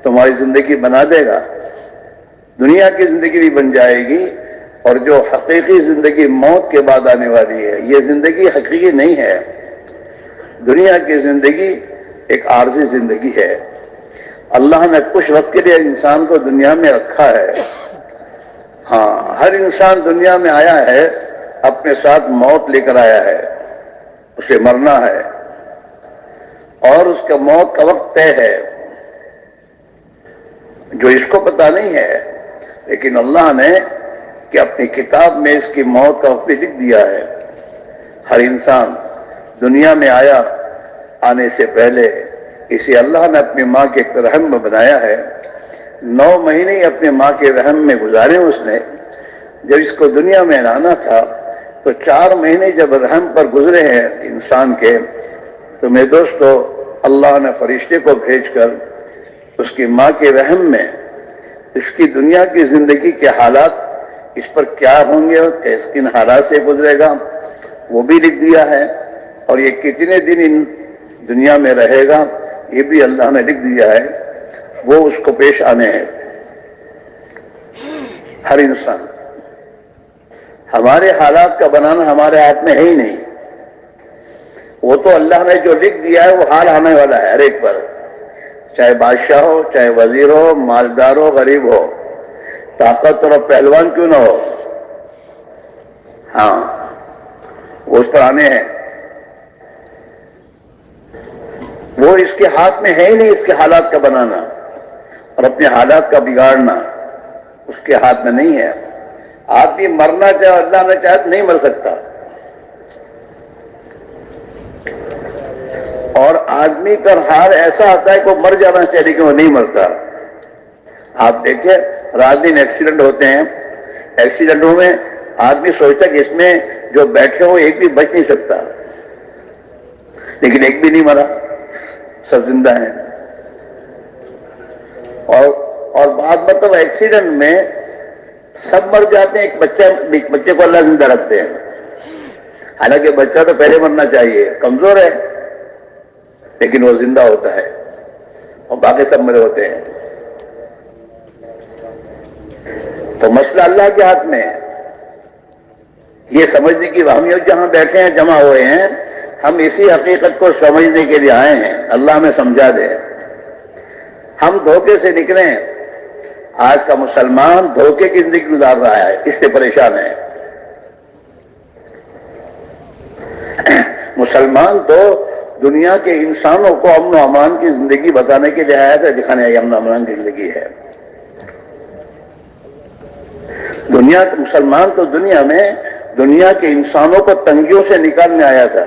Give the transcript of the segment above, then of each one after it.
تمہاری زندگی بنا دے گا، دنیا کی زندگی بھی بن جائے گی، اور جو حقیقی زندگی موت کے بعد آنے والی ہے، یہ زندگی حقیقی نہیں ہے۔ دنیا کی زندگی ایک عارضی زندگی ہے۔ اللہ نے کچھ وقت کے لیے انسان کو دنیا میں رکھا ہے۔ ہاں، ہر انسان دنیا میں آیا ہے، اپنے ساتھ موت لے کر آیا ہے، اسے مرنا ہے، اور اس کا موت کا وقت طے ہے جو اس کو پتہ نہیں ہے، لیکن اللہ نے کہ اپنی کتاب میں اس کی موت کا وقت بھی لکھ دیا ہے۔ ہر انسان دنیا میں آیا، آنے سے پہلے اسے اللہ نے اپنی ماں کے رحم میں بنایا ہے۔ 9 مہینے اپنے ماں کے رحم میں گزارے اس نے۔ جب اس کو دنیا میں لانا تھا تو 4 مہینے جب رحم پر گزرے ہیں انسان کے، تو میرے دوستو اللہ نے فرشتے کو بھیج کر اس کی ماں کے رحم میں اس کی دنیا کی زندگی کے حالات اس پر کیا ہوں گے اور کن حالات سے گزرے گا وہ بھی لکھ دیا ہے، اور یہ کتنے دن ان دنیا میں رہے گا یہ بھی اللہ نے لکھ دیا ہے، وہ اس کو پیش آنے ہیں۔ ہر انسان، ہمارے حالات کا بنانا ہمارے ہاتھ میں ہے ہی نہیں، وہ تو اللہ نے جو لکھ دیا ہے وہ حال آنے والا ہے ہر ایک پر، چاہے بادشاہ ہو، چاہے وزیر ہو، مالدار ہو، غریب ہو، طاقتور اور پہلوان کیوں نہ ہو، ہاں وہ اس پر آنے ہیں۔ وہ اس کے ہاتھ میں ہے ہی نہیں، اس کے حالات کا بنانا اور اپنے حالات کا بگاڑنا اس کے ہاتھ میں نہیں ہے۔ آدمی مرنا چاہے اللہ نے چاہے تو نہیں مر سکتا، اور آدمی پر حال ایسا آتا ہے کہ وہ مر جانا چاہیے لیکن وہ نہیں مرتا۔ آپ دیکھیں رات دن ایکسیڈنٹ ہوتے ہیں، ایکسیڈنٹوں میں آدمی سوچتا کہ اس میں جو بیٹھے ہو ایک بھی بچ نہیں سکتا، لیکن ایک بھی نہیں مرا، سب زندہ ہیں۔ اور بعض مطلب ایکسیڈنٹ میں سب مر جاتے ہیں، ایک بچے کو اللہ زندہ رکھتے ہیں، حالانکہ بچہ تو پہلے مرنا چاہیے، کمزور ہے، لیکن وہ زندہ ہوتا ہے اور باقی سب مرے ہوتے ہیں۔ تو مسئلہ اللہ کے ہاتھ میں ہے۔ یہ سمجھنے کی ہم جہاں بیٹھے ہیں جمع ہوئے ہیں، ہم اسی حقیقت کو سمجھنے کے لیے آئے ہیں، اللہ ہمیں سمجھا دے۔ ہم دھوکے سے نکلیں۔ آج کا مسلمان دھوکے کی زندگی گزار رہا ہے، اس سے پریشان ہے۔ مسلمان تو دنیا کے انسانوں کو امن و امان کی زندگی بتانے کے لیے آیا تھا، دکھانے امن و امان کی زندگی ہے۔ مسلمان تو دنیا میں دنیا کے انسانوں کو تنگیوں سے نکالنے آیا تھا،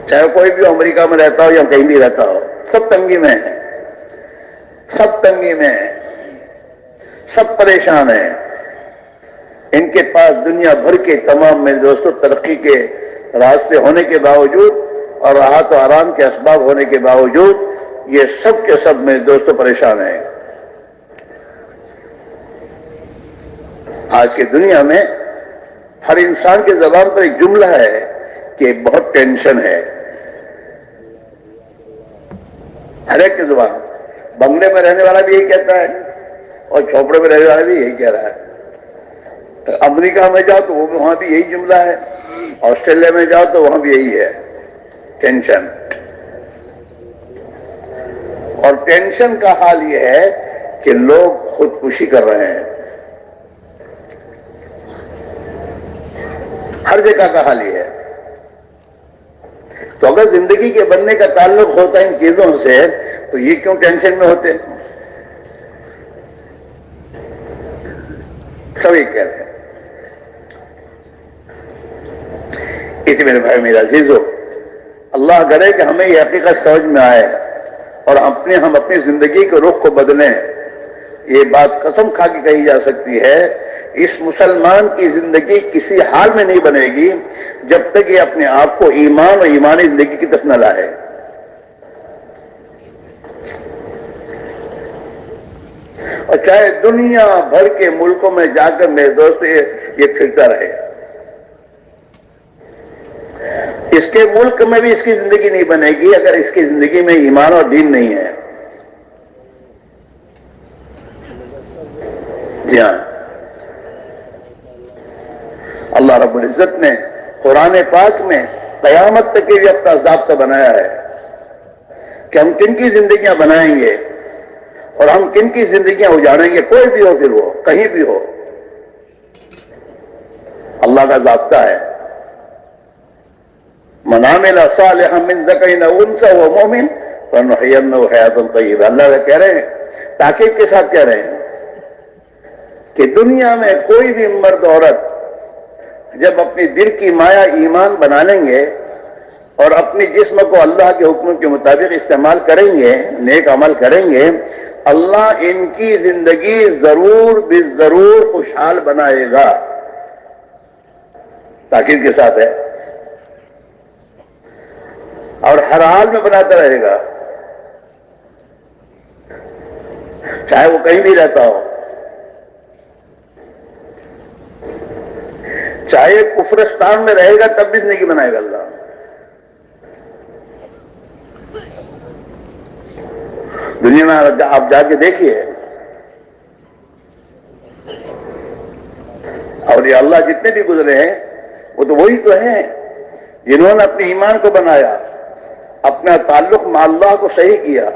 چاہے کوئی بھی امریکہ میں رہتا ہو یا کہیں بھی رہتا ہو، سب تنگی میں ہے، سب تنگی میں ہے، سب پریشان ہیں۔ ان کے پاس دنیا بھر کے تمام میرے دوستوں ترقی کے راستے ہونے کے باوجود اور راحت و آرام کے اسباب ہونے کے باوجود یہ سب کے سب میرے دوستوں پریشان ہیں۔ آج کی دنیا میں ہر انسان کی زبان پر ایک جملہ ہے کہ بہت ٹینشن ہے، ہر ایک کی زبان۔ بنگلے میں رہنے والا بھی یہی کہتا ہے اور جھوپڑے میں رہنے والا بھی یہی کہہ رہا ہے۔ امریکہ میں جاؤ تو وہاں بھی یہی جملہ ہے، آسٹریلیا میں جاؤ تو وہاں بھی یہی ہے، ٹینشن۔ اور ٹینشن کا حال یہ ہے کہ لوگ خودکشی کر رہے ہیں، ہر جگہ کا حال یہ ہے۔ تو اگر زندگی کے بننے کا تعلق ہوتا ہے ان چیزوں سے تو یہ کیوں ٹینشن میں ہوتے؟ سبھی کہہ رہے ہیں۔ اسی میرے بھائی میرا عزیزو، اللہ کرے کہ ہمیں یہ حقیقت سمجھ میں آئے اور ہم اپنی زندگی کے رخ کو بدلیں۔ یہ بات قسم کھا کے کہی جا سکتی ہے، اس مسلمان کی زندگی کسی حال میں نہیں بنے گی جب تک یہ اپنے آپ کو ایمان اور ایمانی زندگی کی طرف نہ لائے۔ اور چاہے دنیا بھر کے ملکوں میں جا کر میرے دوست یہ پھرتا رہے، اس کے ملک میں بھی اس کی زندگی نہیں بنے گی اگر اس کی زندگی میں ایمان اور دین نہیں ہے. جی ہاں، اللہ رب العزت نے قرآن پاک میں قیامت تک کے لیے اپنا ضابطہ بنایا ہے کہ ہم کن کی زندگیاں بنائیں گے اور ہم کن کی زندگیاں اجاڑیں گے. کوئی بھی ہو، پھر وہ کہیں بھی ہو، اللہ کا ضابطہ ہے. من عمل صالحا من ذکر او انثى وهو مؤمن فلنحيينه حیاۃ طیبہ. اللہ کا کہہ رہے ہیں، تاکید کے ساتھ کہہ رہے ہیں کہ دنیا میں کوئی بھی مرد عورت جب اپنی دل کی مایا ایمان بنا لیں گے اور اپنی جسم کو اللہ کے حکم کے مطابق استعمال کریں گے، نیک عمل کریں گے، اللہ ان کی زندگی ضرور بالضرور خوشحال بنائے گا. تاکید کے ساتھ ہے، اور ہر حال میں بناتا رہے گا، چاہے وہ کہیں بھی رہتا ہو، چاہے کفرستان میں رہے گا تب بھی زندگی بنائے گا اللہ. دنیا میں آپ جا کے دیکھیے، اور یہ اللہ جتنے بھی گزرے ہیں وہ تو وہی تو ہیں جنہوں نے اپنے ایمان کو بنایا، اپنا تعلق مع اللہ کو صحیح کیا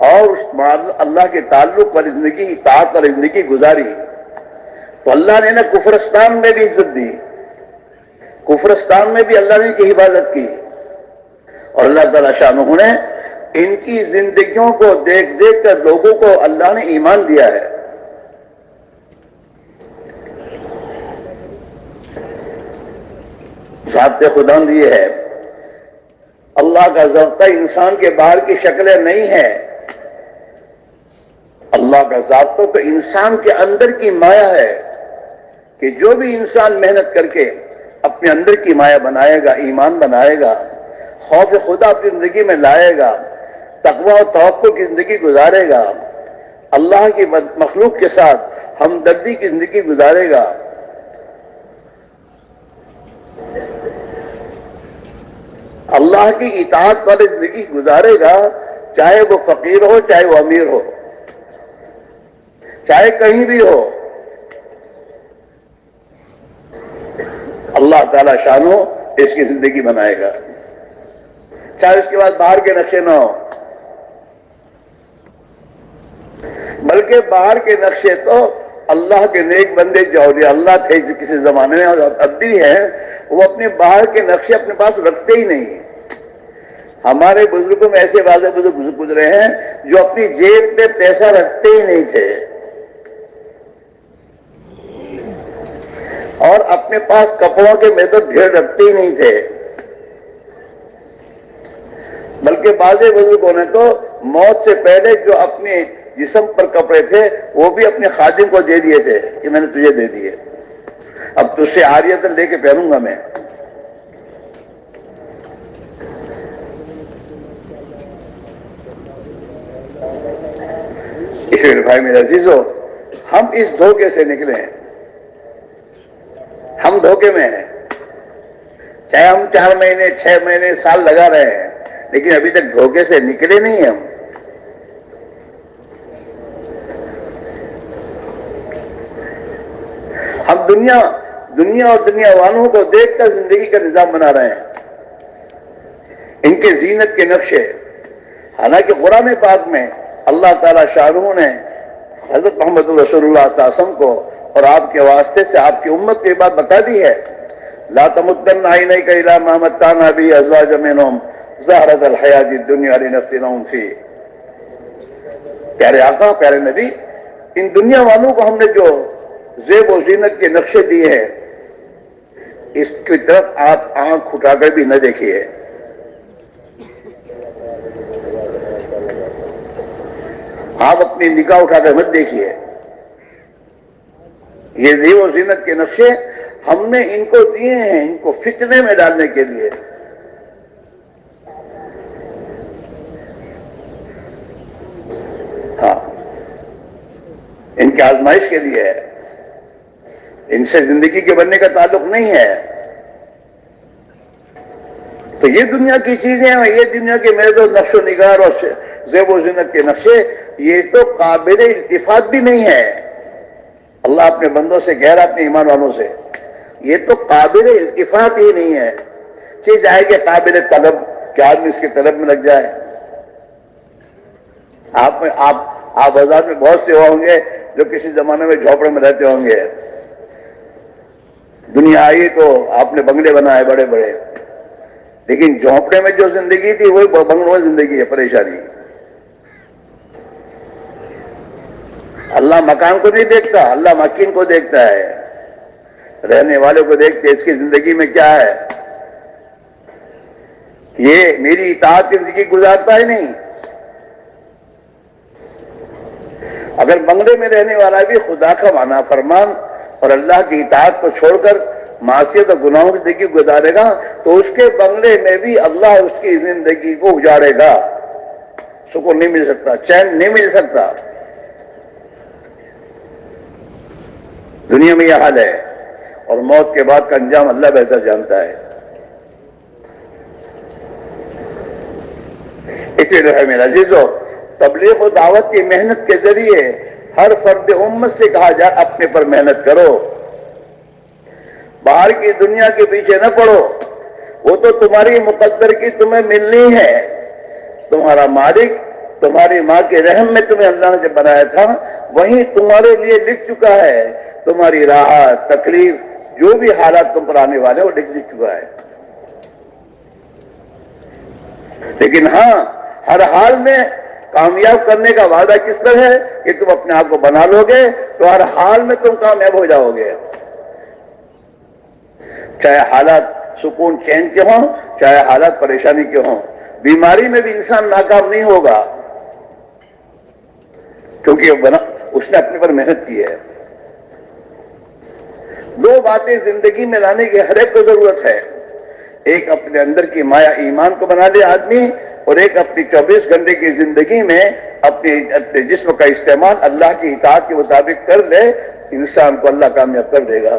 اور اس اللہ کے تعلق والی زندگی، اطاعت والی زندگی گزاری. تو اللہ نے نا کفرستان میں بھی عزت دی، کفرستان میں بھی اللہ نے ان کی حفاظت کی، اور اللہ تعالیٰ شانہ نے ان کی زندگیوں کو دیکھ دیکھ کر لوگوں کو اللہ نے ایمان دیا ہے. ذات خداوند یہ ہے، اللہ کا ضابطہ انسان کے باہر کی شکلیں نہیں ہے. اللہ کا ضابطہ تو انسان کے اندر کی مایا ہے کہ جو بھی انسان محنت کر کے اپنے اندر کی مایا بنائے گا، ایمان بنائے گا، خوف خدا اپنی زندگی میں لائے گا، تقوی و توقع کی زندگی گزارے گا، اللہ کی مخلوق کے ساتھ ہمدردی کی زندگی گزارے گا، اللہ کی اطاعت والی زندگی گزارے گا، چاہے وہ فقیر ہو، چاہے وہ امیر ہو، چاہے کہیں بھی ہو، اللہ تعالی شانو اس کی زندگی بنائے گا. چاہے اس کے بعد باہر کے نقشے نہ ہو، بلکہ باہر کے نقشے تو اللہ کے نیک بندے جو اولیاء اللہ تھے کسی زمانے میں اور اب بھی ہیں، وہ اپنے باہر کے نقشے اپنے پاس رکھتے ہی نہیں. ہمارے بزرگوں میں ایسے واضح بزرگ گزرے ہیں جو اپنی جیب میں پیسہ رکھتے ہی نہیں تھے اور اپنے پاس کپڑوں کے میں تو ڈھیر رکھتے ہی نہیں تھے، بلکہ بعض بزرگوں نے تو موت سے پہلے جو اپنے جسم پر کپڑے تھے وہ بھی اپنے خادم کو دے دیے تھے کہ میں نے تجھے دے دیے، اب تجھ سے عاریت لے کے پہنوں گا میں. اس لیے بھائی میرے عزیزو، ہم اس دھوکے سے نکلے ہیں، ہم دھوکے میں ہیں، چاہے ہم 4 مہینے 6 مہینے سال لگا رہے ہیں لیکن ابھی تک دھوکے سے نکلے نہیں ہم. ہم دنیا اور دنیا والوں کو دیکھ کر زندگی کا نظام بنا رہے ہیں، ان کے زینت کے نقشے. حالانکہ قرآن پاک میں اللہ تعالیٰ شاہ نے حضرت محمد رسول اللہ صلی اللہ علیہ وسلم کو اور آپ کے واسطے سے آپ کی امت کو یہ بات بتا دی ہے، لا تمدن عینیک الی ما متعنا به ازواجا منهم زہرۃ الحیاۃ الدنیا لنفتنہم فیہ. پیارے آقا، پیارے نبی، ان دنیا والوں کو ہم نے جو زیب و زینت کے نقشے دیے ہیں اس کی طرف آپ آنکھ اٹھا کر بھی نہ دیکھیے. آپ اپنی نگاہ اٹھا کر مت دیکھیے. یہ زیب و زینت کے نقشے ہم نے ان کو دیے ہیں ان کو فتنے میں ڈالنے کے لیے. ہاں، ان کی آزمائش کے لیے ہے، ان سے زندگی کے بننے کا تعلق نہیں ہے. تو یہ دنیا کی چیزیں ہیں، یہ دنیا کے میرے تو نقش و نگار اور زیب و زینت کے نقشے، یہ تو قابل التفات بھی نہیں ہے۔ اللہ اپنے بندوں سے کہہ رہا، اپنے ایمان والوں سے، یہ تو قابل التفات ہی نہیں ہے۔ چیز آئے کہ قابل طلب، کہ آدمی اس کے طلب میں لگ جائے۔ آپ آزاد میں بہت سے ہوں گے جو کسی زمانے میں جھوپڑے میں رہتے ہوں گے، دنیا آئی تو آپ نے بنگلے بنائے بڑے بڑے، لیکن جھونپڑے میں جو زندگی تھی وہی بنگلوں میں زندگی ہے، پریشانی۔ اللہ مکان کو نہیں دیکھتا، اللہ مکین کو دیکھتا ہے، رہنے والوں کو دیکھتے اس کی زندگی میں کیا ہے۔ یہ میری اطاعت کی زندگی گزارتا ہی نہیں۔ اگر بنگلے میں رہنے والا بھی خدا کا مانا فرمان اور اللہ کی اطاعت کو چھوڑ کر معصیت اور گناہوں کی زندگی گزارے گا تو اس کے بنگلے میں بھی اللہ اس کی زندگی کو اجاڑے گا، سکون نہیں مل سکتا، چین نہیں مل سکتا۔ دنیا میں یہ حال ہے، اور موت کے بعد کا انجام اللہ بہتر جانتا ہے۔ اس لیے جو ہے میرے عزیزو، تبلیغ و دعوت کی محنت کے ذریعے ہر فرد امت سے کہا جائے اپنے پر محنت کرو، باہر کی دنیا کے پیچھے نہ پڑو، وہ تو تمہاری مقدر کی تمہیں ملنی ہے۔ تمہارا مالک تمہاری ماں کے رحم میں تمہیں اللہ نے جب بنایا تھا وہیں تمہارے لیے لکھ چکا ہے، تمہاری راحت تکلیف جو بھی حالات تم پر آنے والے وہ لکھ چکا ہے۔ لیکن ہاں، ہر حال میں کامیاب کرنے کا وعدہ کس پر ہے کہ تم اپنے آپ کو بنا لو گے تو ہر حال میں تم کامیاب ہو جاؤ گے، چاہے حالات سکون چین کے ہوں، چاہے حالات پریشانی کے ہوں۔ بیماری میں بھی انسان ناکام نہیں ہوگا، کیونکہ اس نے اپنے پر محنت کی ہے۔ دو باتیں زندگی میں لانے کی ہر ایک کو ضرورت ہے، ایک اپنے اندر کی مایا ایمان کو بنا لے آدمی، اور ایک اپنی 24 گھنٹے کی زندگی میں اپنے جسم کا استعمال اللہ کی اطاعت کے مطابق کر لے، انسان کو اللہ کامیاب کر دے گا۔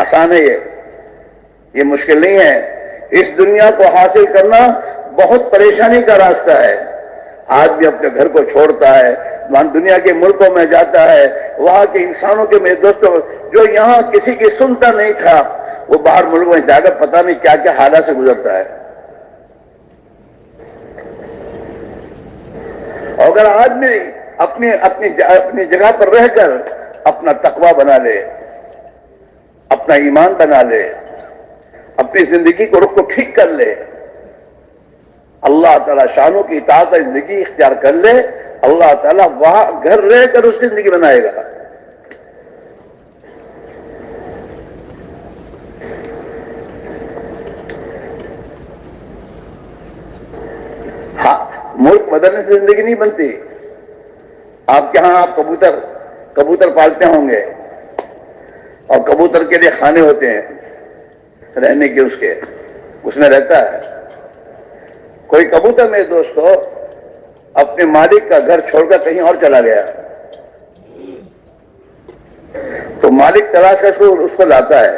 آسان ہے یہ مشکل نہیں ہے۔ اس دنیا کو حاصل کرنا بہت پریشانی کا راستہ ہے۔ آدمی اپنے گھر کو چھوڑتا ہے، وہاں دنیا کے ملکوں میں جاتا ہے، وہاں کے انسانوں کے، میرے دوستوں، جو یہاں کسی کی سنتا نہیں تھا وہ باہر ملکوں میں جا کر پتہ نہیں کیا کیا حالات سے گزرتا ہے۔ اور اگر آدمی اپنی جگہ پر رہ کر اپنا تقوی بنا لے، اپنا ایمان بنا لے، اپنی زندگی کو رخ کو ٹھیک کر لے، اللہ تعالیٰ شانوں کی اطاعت زندگی اختیار کر لے، اللہ تعالیٰ وہاں گھر رہ کر اس کی زندگی بنائے گا۔ ہاں، ملک بدلنے سے زندگی نہیں بنتی۔ آپ کے ہاں آپ کبوتر پالتے ہوں گے، اور کبوتر کے لیے کھانے ہوتے ہیں رہنے کے، اس میں رہتا ہے۔ کوئی کبوتر میرے دوستو اپنے مالک کا گھر چھوڑ کر کہیں اور چلا گیا تو مالک تلاش کر اس کو لاتا ہے،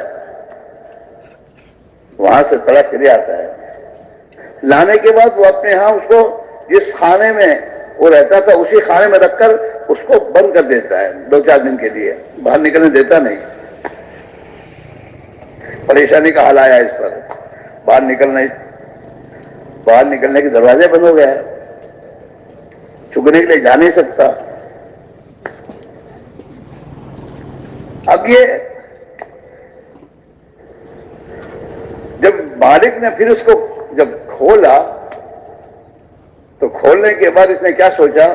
وہاں سے تلاش کے لیے آتا ہے۔ لانے کے بعد وہ اپنے ہاں اس کو جس خانے میں وہ رہتا تھا اسی خانے میں رکھ کر اس کو بند کر دیتا ہے 2-4 دن کے لیے، باہر نکلنے دیتا نہیں۔ پریشانی کا حال آیا اس پر، باہر نکلنے کے دروازے بند ہو گئے، چھپنے کے لیے جا نہیں سکتا۔ اب یہ جب مالک نے پھر اس کو جب کھولا تو کھولنے کے بعد اس نے کیا سوچا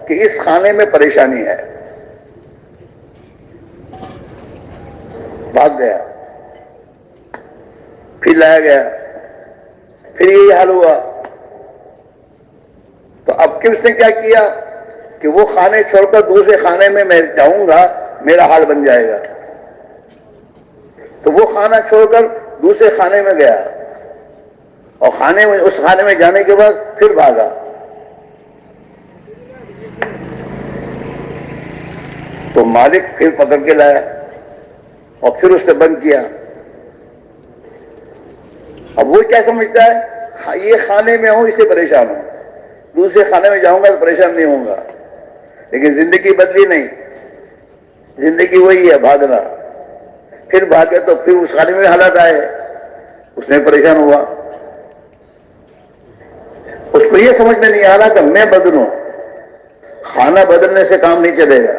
کہ اس خانے میں پریشانی ہے، بھاگ گیا، پھر لایا گیا، پھر یہی حال ہوا۔ تو اب کہ اس نے کیا کیا کہ وہ خانے چھوڑ کر دوسرے خانے میں میں جاؤں گا، میرا حال بن جائے گا۔ تو وہ خانہ چھوڑ کر دوسرے خانے میں گیا، اور اس خانے میں جانے کے بعد پھر بھاگا۔ تو مالک پھر پکڑ کے لایا اور پھر اس نے بند کیا۔ اب وہ کیا سمجھتا ہے یہ خانے میں ہوں اس سے پریشان ہوں، دوسرے خانے میں جاؤں گا تو پریشان نہیں ہوں گا، لیکن زندگی بدلی نہیں، زندگی وہی ہے بھاگنا، پھر بھاگے تو پھر اس خانے میں حالات آئے، اس میں پریشان ہوا، اس کو یہ سمجھ میں نہیں آ رہا کہ میں بدلوں، خانہ بدلنے سے کام نہیں چلے گا،